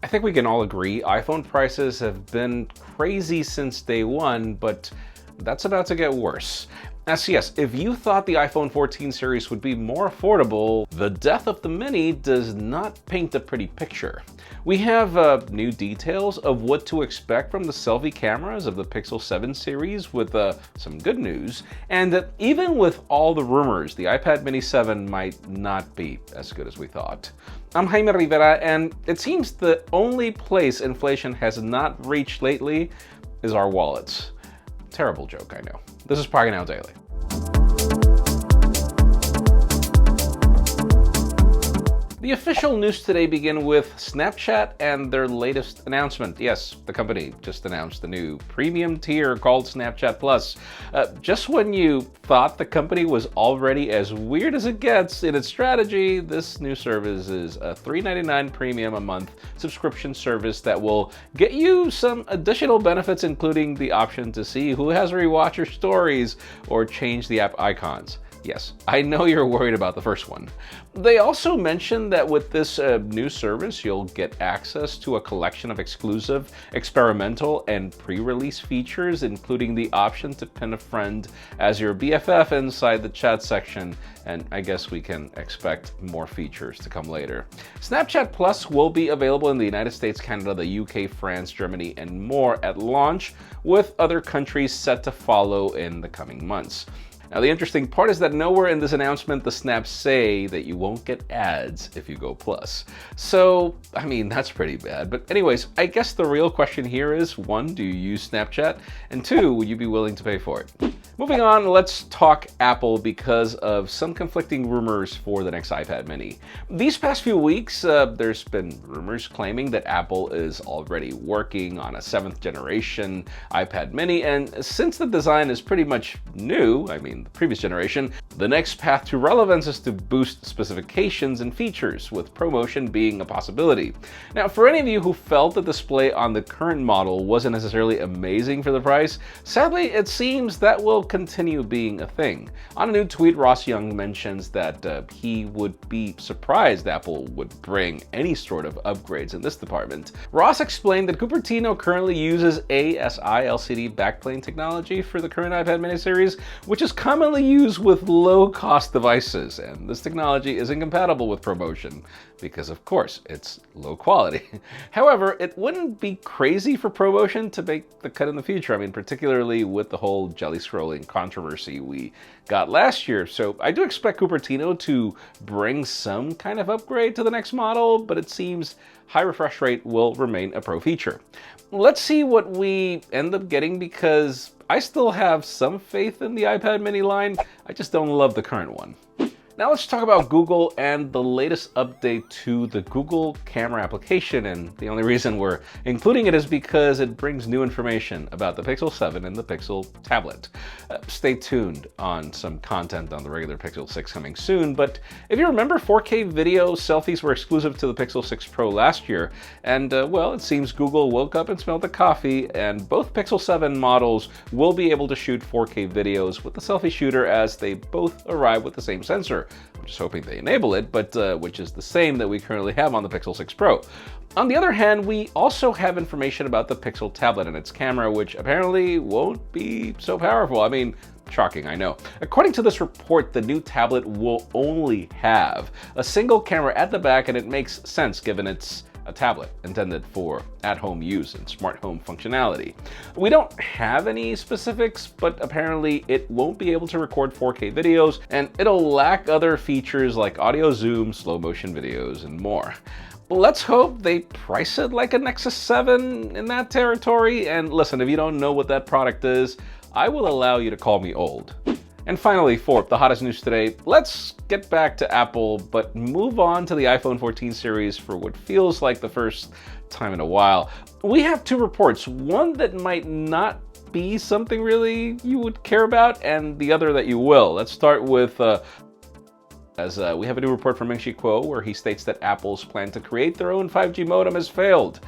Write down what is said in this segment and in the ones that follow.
I think we can all agree iPhone prices have been crazy since day one, but that's about to get worse. As yes, if you thought the iPhone 14 series would be more affordable, the death of the Mini does not paint a pretty picture. We have new details of what to expect from the selfie cameras of the Pixel 7 series with some good news, and that even with all the rumors, the iPad Mini 7 might not be as good as we thought. I'm Jaime Rivera, and it seems the only place inflation has not reached lately is our wallets. Terrible joke, I know. This is Pocketnow Daily. The official news today begin with Snapchat and their latest announcement. Yes, the company just announced the new premium tier called Snapchat Plus. Just when you thought the company was already as weird as it gets in its strategy, this new service is a $3.99 premium a month subscription service that will get you some additional benefits, including the option to see who has rewatched your stories or change the app icons. Yes, I know you're worried about the first one. They also mentioned that with this new service, you'll get access to a collection of exclusive, experimental, and pre-release features, including the option to pin a friend as your BFF inside the chat section, and I guess we can expect more features to come later. Snapchat Plus will be available in the United States, Canada, the UK, France, Germany, and more at launch, with other countries set to follow in the coming months. Now, the interesting part is that nowhere in this announcement the Snaps say that you won't get ads if you go Plus. So, I mean, that's pretty bad. But anyways, I guess the real question here is, one, do you use Snapchat? And two, would you be willing to pay for it? Moving on, let's talk Apple because of some conflicting rumors for the next iPad mini. These past few weeks, there's been rumors claiming that Apple is already working on a 7th generation iPad mini, and since the design is pretty much new, I mean the previous generation, the next path to relevance is to boost specifications and features, with ProMotion being a possibility. Now, for any of you who felt the display on the current model wasn't necessarily amazing for the price, sadly it seems that will continue being a thing. On a new tweet, Ross Young mentions that he would be surprised Apple would bring any sort of upgrades in this department. Ross explained that Cupertino currently uses ASI LCD backplane technology for the current iPad mini series, which is commonly used with low-cost devices, and this technology is incompatible with ProMotion because, of course, it's low quality. However, it wouldn't be crazy for ProMotion to make the cut in the future. I mean, particularly with the whole jelly scrolling controversy we got last year. So I do expect Cupertino to bring some kind of upgrade to the next model, but it seems high refresh rate will remain a pro feature. Let's see what we end up getting, because I still have some faith in the iPad mini line. I just don't love the current one. Now let's talk about Google and the latest update to the Google camera application, and the only reason we're including it is because it brings new information about the Pixel 7 and the Pixel tablet. Stay tuned on some content on the regular Pixel 6 coming soon, but if you remember, 4K video selfies were exclusive to the Pixel 6 Pro last year, and well, it seems Google woke up and smelled the coffee, and both Pixel 7 models will be able to shoot 4K videos with the selfie shooter, as they both arrive with the same sensor. I'm just hoping they enable it, but which is the same that we currently have on the Pixel 6 Pro. On the other hand, we also have information about the Pixel tablet and its camera, which apparently won't be so powerful. I mean, shocking, I know. According to this report, the new tablet will only have a single camera at the back, and it makes sense given it's a tablet intended for at-home use and smart home functionality. We don't have any specifics, but apparently it won't be able to record 4K videos, and it'll lack other features like audio zoom, slow motion videos, and more. Let's hope they price it like a Nexus 7 in that territory, and listen, if you don't know what that product is, I will allow you to call me old. And finally, for the hottest news today, let's get back to Apple, but move on to the iPhone 14 series for what feels like the first time in a while. We have two reports, one that might not be something really you would care about, and the other that you will. Let's start with as we have a new report from Ming-Chi Kuo where he states that Apple's plan to create their own 5G modem has failed.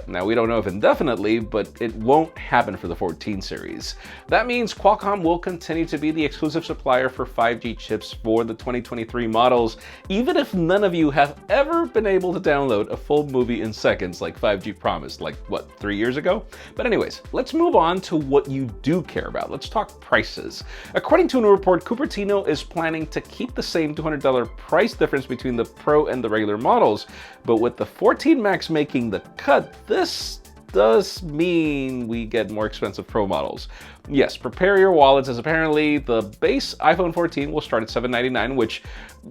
Now, we don't know if indefinitely, but it won't happen for the 14 series. That means Qualcomm will continue to be the exclusive supplier for 5G chips for the 2023 models, even if none of you have ever been able to download a full movie in seconds like 5G promised, like, what, 3 years ago? But anyways, let's move on to what you do care about. Let's talk prices. According to a new report, Cupertino is planning to keep the same $200 price difference between the Pro and the regular models, but with the 14 Max making the cut, this does mean we get more expensive Pro models. Yes, prepare your wallets, as apparently the base iPhone 14 will start at $799, which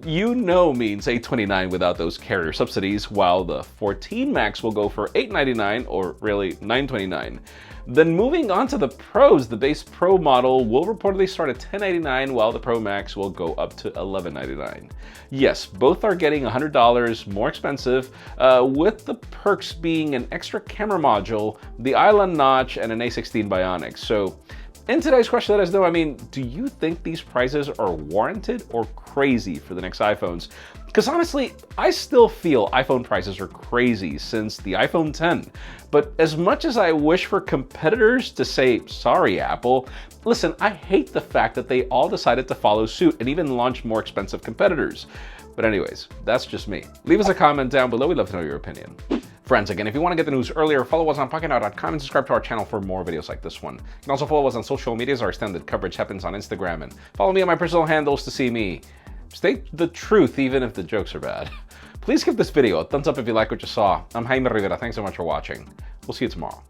you know means $829 without those carrier subsidies, while the 14 Max will go for $899, or really $929. Then moving on to the Pros, the base Pro model will reportedly start at $1099, while the Pro Max will go up to $1199. Yes, both are getting $100 more expensive, with the perks being an extra camera module, the Island notch, and an A16 Bionic. So, in today's question, let us know, do you think these prices are warranted or crazy for the next iPhones? Because honestly, I still feel iPhone prices are crazy since the iPhone 10. But as much as I wish for competitors to say, sorry, Apple, listen, I hate the fact that they all decided to follow suit and even launch more expensive competitors. But anyways, that's just me. Leave us a comment down below. We'd love to know your opinion. Friends, again, if you want to get the news earlier, follow us on Pocketnow.com and subscribe to our channel for more videos like this one. You can also follow us on social medias. Our extended coverage happens on Instagram, and follow me on my personal handles to see me state the truth even if the jokes are bad. Please give this video a thumbs up if you like what you saw. I'm Jaime Rivera. Thanks so much for watching. We'll see you tomorrow.